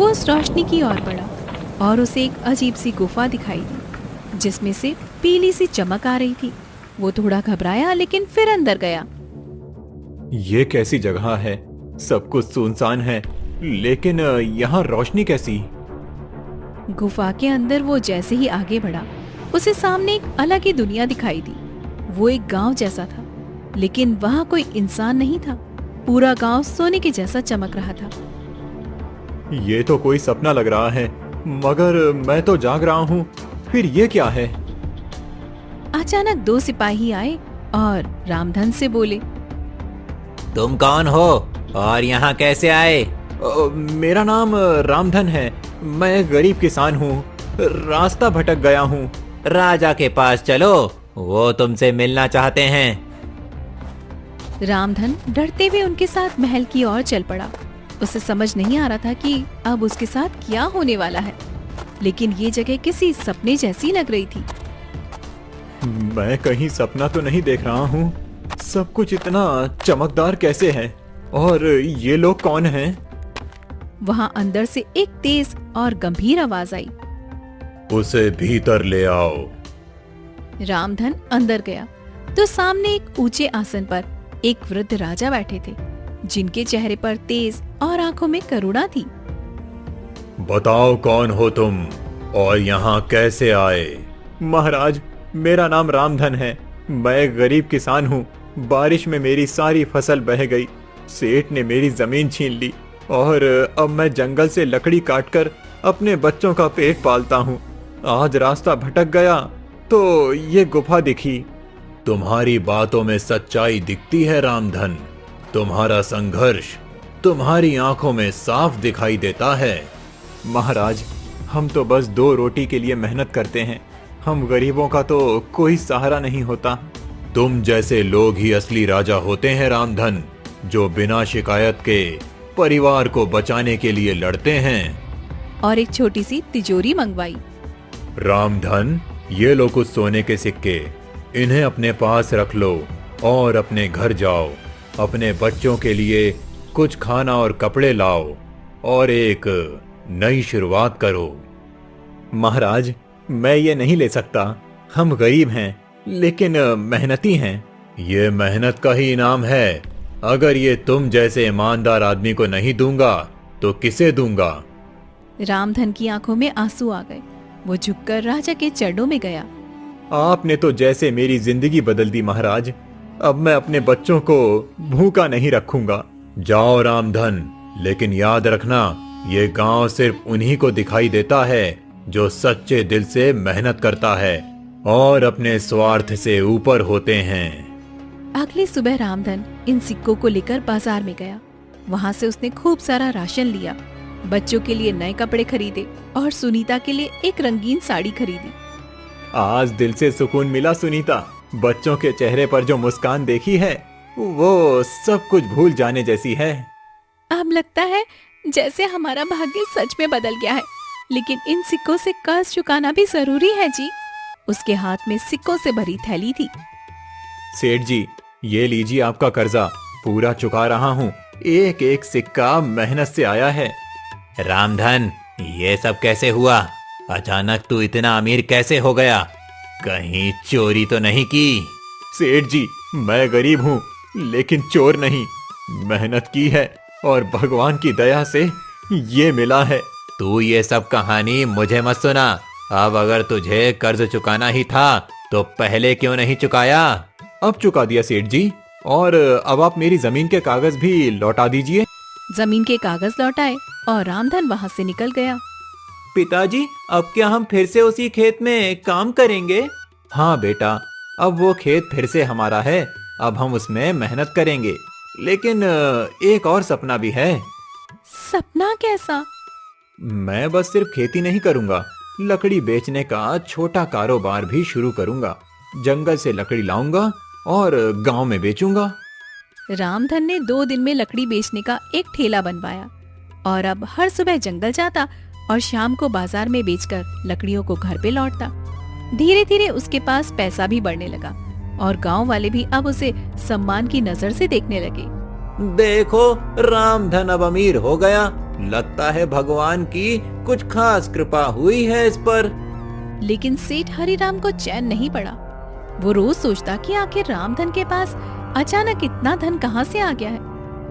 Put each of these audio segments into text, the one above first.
वो उस रोशनी की ओर बढ़ा और उसे एक अजीब सी गुफा दिखाई दी जिसमें से पीली सी चमक आ रही थी। वो थोड़ा घबराया लेकिन फिर अंदर गया। ये कैसी जगह है? सब कुछ सुनसान है, लेकिन यहाँ रोशनी कैसी? गुफा के अंदर वो जैसे ही आगे बढ़ा उसे सामने एक अलग ही दुनिया दिखाई दी। वो एक गांव जैसा था, लेकिन वहाँ कोई इंसान नहीं था। पूरा गांव सोने के जैसा चमक रहा था। ये तो कोई सपना लग रहा है, मगर मैं तो जाग रहा हूँ। फिर ये क्या है? अचानक दो सिपाही आए और रामधन से बोले, तुम कौन हो और यहाँ कैसे आए? मेरा नाम रामधन है। मैं गरीब किसान हूँ, रास्ता भटक गया हूँ। राजा के पास चलो, वो तुमसे मिलना चाहते हैं। रामधन डरते हुए उनके साथ महल की ओर चल पड़ा। उसे समझ नहीं आ रहा था कि अब उसके साथ क्या होने वाला है, लेकिन ये जगह किसी सपने जैसी लग रही थी। मैं कहीं सपना तो नहीं देख रहा हूँ। सब कुछ इतना चमकदार कैसे है? और ये लोग कौन हैं? वहाँ अंदर से एक तेज और गंभीर आवाज आई। उसे भीतर ले आओ। रामधन अंदर गया तो सामने एक ऊंचे आसन पर एक वृद्ध राजा बैठे थे, जिनके चेहरे पर तेज और आंखों में करुणा थी। बताओ कौन हो तुम और यहाँ कैसे आए? महाराज, मेरा नाम रामधन है। मैं गरीब किसान हूँ। बारिश में मेरी सारी फसल बह गई। सेठ ने मेरी जमीन छीन ली और अब मैं जंगल से लकड़ी काटकर अपने बच्चों का पेट पालता हूँ। आज रास्ता भटक गया तो ये गुफा दिखी। तुम्हारी बातों में सच्चाई दिखती है रामधन। तुम्हारा संघर्ष तुम्हारी आंखों में साफ दिखाई देता है। महाराज, हम तो बस 2 रोटी के लिए मेहनत करते हैं। हम गरीबों का तो कोई सहारा नहीं होता। तुम जैसे लोग ही असली राजा होते हैं रामधन, जो बिना शिकायत के परिवार को बचाने के लिए लड़ते हैं। और एक छोटी सी तिजोरी मंगवाई। रामधन, ये लो कुछ सोने के सिक्के। इन्हें अपने पास रख लो और अपने घर जाओ। अपने बच्चों के लिए कुछ खाना और कपड़े लाओ और एक नई शुरुआत करो। महाराज, मैं ये नहीं ले सकता। हम गरीब हैं, लेकिन मेहनती हैं। ये मेहनत का ही इनाम है। अगर ये तुम जैसे ईमानदार आदमी को नहीं दूंगा तो किसे दूंगा? रामधन की आंखों में आंसू आ गए। वो झुककर राजा के चरणों में गया। आपने तो जैसे मेरी जिंदगी बदल दी महाराज। अब मैं अपने बच्चों को भूखा नहीं रखूंगा। जाओ रामधन, लेकिन याद रखना, ये गांव सिर्फ उन्हीं को दिखाई देता है जो सच्चे दिल से मेहनत करता है और अपने स्वार्थ से ऊपर होते हैं। अगली सुबह रामधन इन सिक्कों को लेकर बाजार में गया। वहाँ से उसने खूब सारा राशन लिया, बच्चों के लिए नए कपड़े खरीदे और सुनीता के लिए एक रंगीन साड़ी खरीदी। आज दिल से सुकून मिला सुनीता। बच्चों के चेहरे पर जो मुस्कान देखी है, वो सब कुछ भूल जाने जैसी है। अब लगता है जैसे हमारा भाग्य सच में बदल गया है, लेकिन इन सिक्कों से कर्ज चुकाना भी जरूरी है जी। उसके हाथ में सिक्कों से भरी थैली थी। सेठ जी, ये लीजिए आपका कर्जा। पूरा चुका रहा हूँ। एक एक सिक्का मेहनत से आया है। रामधन, ये सब कैसे हुआ? अचानक तू इतना अमीर कैसे हो गया? कहीं चोरी तो नहीं की? सेठ जी, मैं गरीब हूँ, लेकिन चोर नहीं। मेहनत की है और भगवान की दया से ये मिला है। तू ये सब कहानी मुझे मत सुना। अब अगर तुझे कर्ज चुकाना ही था तो पहले क्यों नहीं चुकाया? अब चुका दिया सेठ जी, और अब आप मेरी जमीन के कागज भी लौटा दीजिए। जमीन के कागज लौटाए और रामधन वहाँ से निकल गया। पिताजी, अब क्या हम फिर से उसी खेत में काम करेंगे? हाँ बेटा, अब वो खेत फिर से हमारा है। अब हम उसमें मेहनत करेंगे, लेकिन एक और सपना भी है। सपना कैसा? मैं बस सिर्फ खेती नहीं करूंगा, लकड़ी बेचने का छोटा कारोबार भी शुरू करूंगा। जंगल से लकड़ी लाऊंगा और गांव में बेचूंगा। रामधन ने 2 दिन में लकड़ी बेचने का एक ठेला बनवाया और अब हर सुबह जंगल जाता और शाम को बाजार में बेचकर लकड़ियों को घर पे लौटता। धीरे धीरे उसके पास पैसा भी बढ़ने लगा और गांव वाले भी अब उसे सम्मान की नजर से देखने लगे। देखो, रामधन अब अमीर हो गया लगता है भगवान की कुछ खास कृपा हुई है इस पर। लेकिन सेठ हरिराम को चैन नहीं पड़ा। वो रोज सोचता कि आखिर रामधन के पास अचानक इतना धन कहाँ से आ गया है।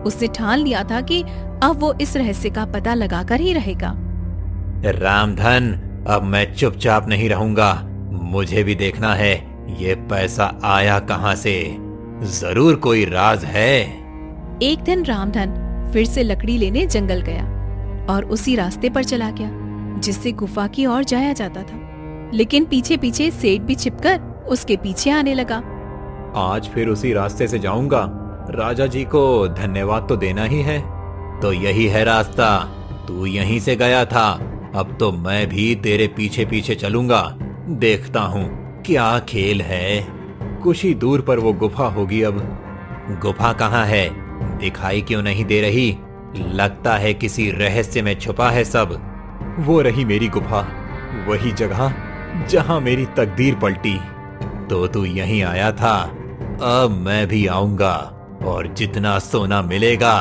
उसने ठान लिया था कि अब वो इस रहस्य का पता लगाकर ही रहेगा। रामधन, अब मैं चुपचाप नहीं रहूंगा। मुझे भी देखना है ये पैसा आया कहाँ से। जरूर कोई राज है। एक दिन रामधन फिर से लकड़ी लेने जंगल गया और उसी रास्ते पर चला गया जिससे गुफा की ओर जाया जाता था। लेकिन पीछे पीछे सेठ भी छिपकर उसके पीछे आने लगा। आज फिर उसी रास्ते से जाऊंगा। राजा जी को धन्यवाद तो देना ही है। तो यही है रास्ता। तू यहीं से गया था, अब तो मैं भी तेरे पीछे पीछे चलूंगा। देखता हूँ क्या खेल है। कुछ ही दूर पर वो गुफा होगी। अब गुफा कहाँ है? दिखाई क्यों नहीं दे रही? लगता है किसी रहस्य में छुपा है सब। वो रही मेरी गुफा, वही जगह जहां मेरी तकदीर पलटी। तो तू यहीं आया था। अब मैं भी आऊंगा और जितना सोना मिलेगा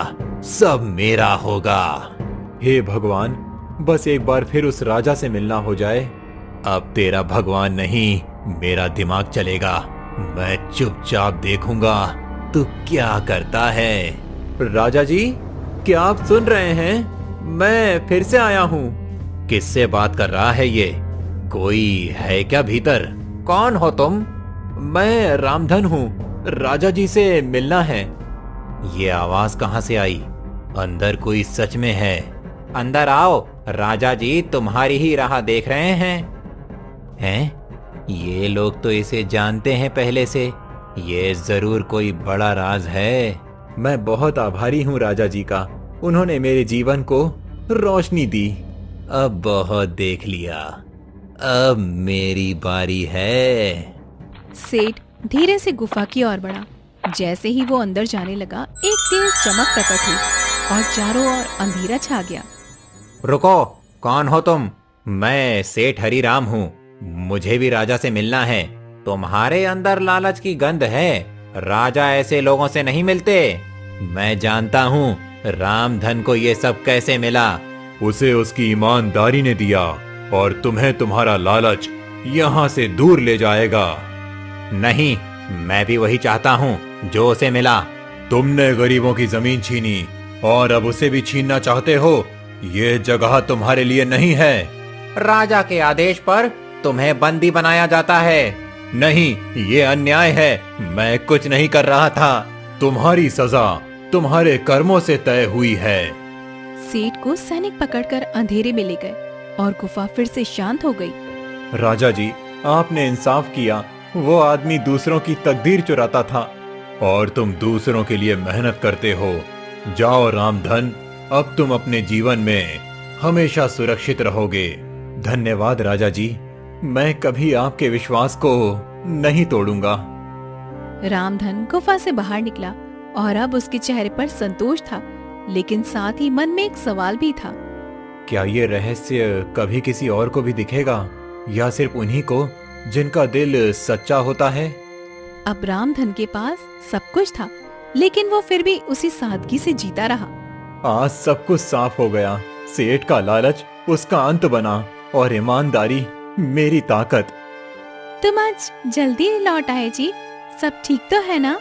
सब मेरा होगा। हे भगवान, बस एक बार फिर उस राजा से मिलना हो जाए। अब तेरा भगवान नहीं, मेरा दिमाग चलेगा। मैं चुपचाप देखूंगा तू क्या करता है। राजा जी, क्या आप सुन रहे हैं? मैं फिर से आया हूँ। किससे बात कर रहा है ये? कोई है क्या भीतर? कौन हो तुम? मैं रामधन हूँ, राजा जी से मिलना है। ये आवाज कहाँ से आई? अंदर कोई सच में है? अंदर आओ, राजा जी तुम्हारी ही राह देख रहे हैं। हैं? ये लोग तो इसे जानते हैं पहले से। ये जरूर कोई बड़ा राज है। मैं बहुत आभारी हूँ राजा जी का। उन्होंने मेरे जीवन को रोशनी दी। अब बहुत देख लिया, अब मेरी बारी है। सेठ धीरे से गुफा की ओर बढ़ा। जैसे ही वो अंदर जाने लगा, एक तेज चमक प्रकट हुई और चारों ओर अंधेरा छा गया। रुको, कौन हो तुम? मैं सेठ हरिराम हूँ। मुझे भी राजा से मिलना है। तुम्हारे अंदर लालच की गंध है। राजा ऐसे लोगों से नहीं मिलते। मैं जानता हूँ रामधन को ये सब कैसे मिला। उसे उसकी ईमानदारी ने दिया और तुम्हें तुम्हारा लालच यहाँ से दूर ले जाएगा। नहीं, मैं भी वही चाहता हूँ जो उसे मिला। तुमने गरीबों की जमीन छीनी और अब उसे भी छीनना चाहते हो। ये जगह तुम्हारे लिए नहीं है। राजा के आदेश पर तुम्हें बंदी बनाया जाता है। नहीं, ये अन्याय है। मैं कुछ नहीं कर रहा था। तुम्हारी सजा तुम्हारे कर्मों से तय हुई है। सेठ को सैनिक पकड़कर अंधेरे में ले गए और गुफा फिर से शांत हो गई। राजा जी, आपने इंसाफ किया। वो आदमी दूसरों की तकदीर चुराता था और तुम दूसरों के लिए मेहनत करते हो। जाओ रामधन, अब तुम अपने जीवन में हमेशा सुरक्षित रहोगे। धन्यवाद राजा जी, मैं कभी आपके विश्वास को नहीं तोड़ूंगा। रामधन गुफा से बाहर निकला और अब उसके चेहरे पर संतोष था, लेकिन साथ ही मन में एक सवाल भी था। क्या ये रहस्य कभी किसी और को भी दिखेगा या सिर्फ उन्हीं को जिनका दिल सच्चा होता है? अब रामधन के पास सब कुछ था, लेकिन वो फिर भी उसी सादगी से जीता रहा। आज सब कुछ साफ हो गया। सेठ का लालच उसका अंत बना और ईमानदारी मेरी ताकत। तुम आज जल्दी लौट आए जी, सब ठीक तो है ना?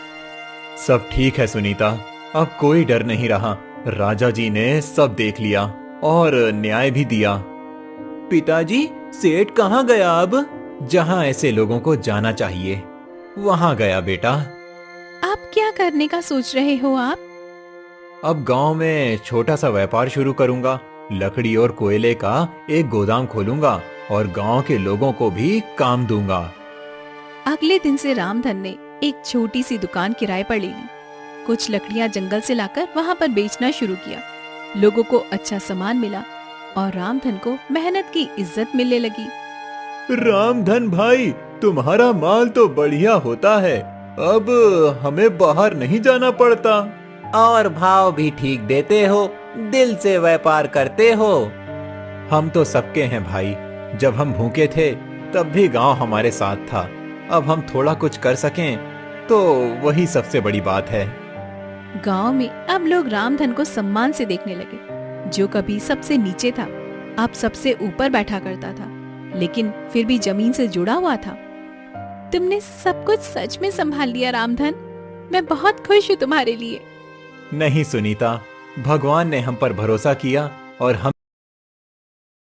सब ठीक है सुनीता, अब कोई डर नहीं रहा। राजा जी ने सब देख लिया और न्याय भी दिया। पिताजी, सेठ कहाँ गया? अब जहाँ ऐसे लोगों को जाना चाहिए वहाँ गया बेटा। आप क्या करने का सोच रहे हो आप? अब गांव में छोटा सा व्यापार शुरू करूंगा। लकड़ी और कोयले का एक गोदाम खोलूंगा और गांव के लोगों को भी काम दूंगा। अगले दिन से रामधन ने एक छोटी सी दुकान किराए पर ले ली। कुछ लकड़ियां जंगल से लाकर वहां पर बेचना शुरू किया। लोगों को अच्छा सामान मिला और रामधन को मेहनत की इज्जत मिलने लगी। रामधन भाई, तुम्हारा माल तो बढ़िया होता है। अब हमें बाहर नहीं जाना पड़ता। और भाव भी ठीक देते हो, दिल से व्यापार करते हो। हम तो सबके हैं भाई। जब हम भूखे थे तब भी गांव हमारे साथ था। अब हम थोड़ा कुछ कर सकें तो वही सबसे बड़ी बात है। गांव में अब लोग रामधन को सम्मान से देखने लगे। जो कभी सबसे नीचे था, अब सबसे ऊपर बैठा करता था, लेकिन फिर भी जमीन से जुड़ा हुआ था। तुमने सब कुछ सच में संभाल लिया रामधन। मैं बहुत खुश हूँ तुम्हारे लिए। नहीं सुनीता, भगवान ने हम पर भरोसा किया और हम